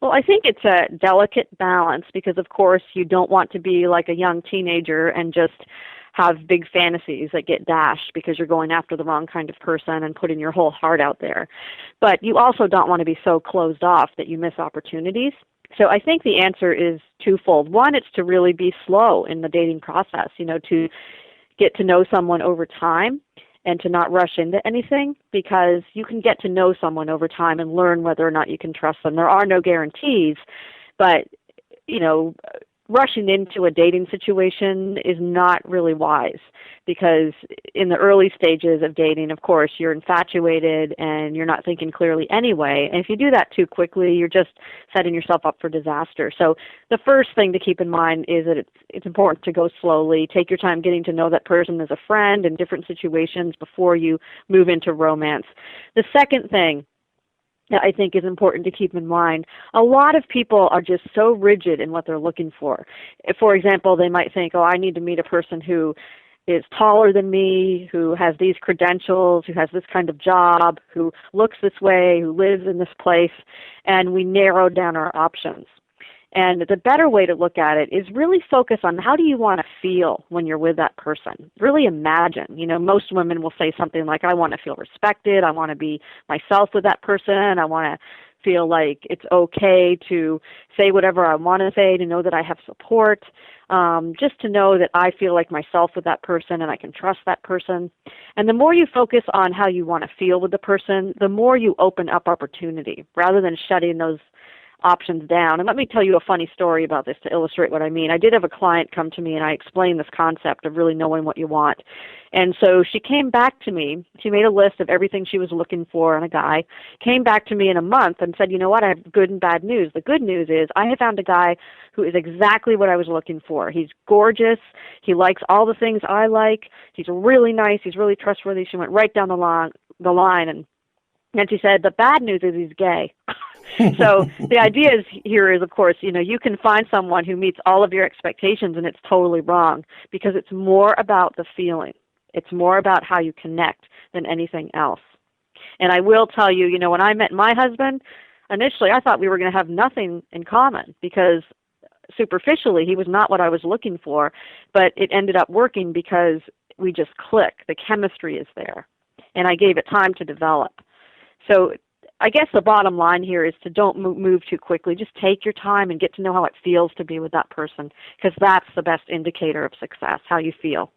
Well, I think it's a delicate balance because, of course, you don't want to be like a young teenager and just have big fantasies that get dashed because you're going after the wrong kind of person and putting your whole heart out there. But you also don't want to be so closed off that you miss opportunities. So I think the answer is twofold. One, it's to really be slow in the dating process, to get to know someone over time and to not rush into anything, because you can get to know someone over time and learn whether or not you can trust them. There are no guarantees, but you know, rushing into a dating situation is not really wise, because in the early stages of dating, of course, you're infatuated and you're not thinking clearly anyway. And if you do that too quickly, you're just setting yourself up for disaster. So the first thing to keep in mind is that it's important to go slowly. Take your time getting to know that person as a friend in different situations before you move into romance. The second thing that I think is important to keep in mind, a lot of people are just so rigid in what they're looking for. For example, they might think, I need to meet a person who is taller than me, who has these credentials, who has this kind of job, who looks this way, who lives in this place, and we narrow down our options. And the better way to look at it is really focus on how do you want to feel when you're with that person. Really imagine. Most women will say something like, I want to feel respected. I want to be myself with that person. I want to feel like it's okay to say whatever I want to say, to know that I have support, just to know that I feel like myself with that person and I can trust that person. And the more you focus on how you want to feel with the person, the more you open up opportunity rather than shutting those options down. And let me tell you a funny story about this to illustrate what I mean. I did have a client come to me and I explained this concept of really knowing what you want. And so she came back to me. She made a list of everything she was looking for in a guy, came back to me in a month and said, you know what, I have good and bad news. The good news is I have found a guy who is exactly what I was looking for. He's gorgeous. He likes all the things I like. He's really nice. He's really trustworthy. She went right down the line and she said, the bad news is he's gay. So the idea here is, of course, you can find someone who meets all of your expectations and it's totally wrong, because it's more about the feeling. It's more about how you connect than anything else. And I will tell you, when I met my husband, initially I thought we were going to have nothing in common, because superficially he was not what I was looking for, but it ended up working because we just click. The chemistry is there. And I gave it time to develop. So I guess the bottom line here is to don't move too quickly. Just take your time and get to know how it feels to be with that person, because that's the best indicator of success, how you feel.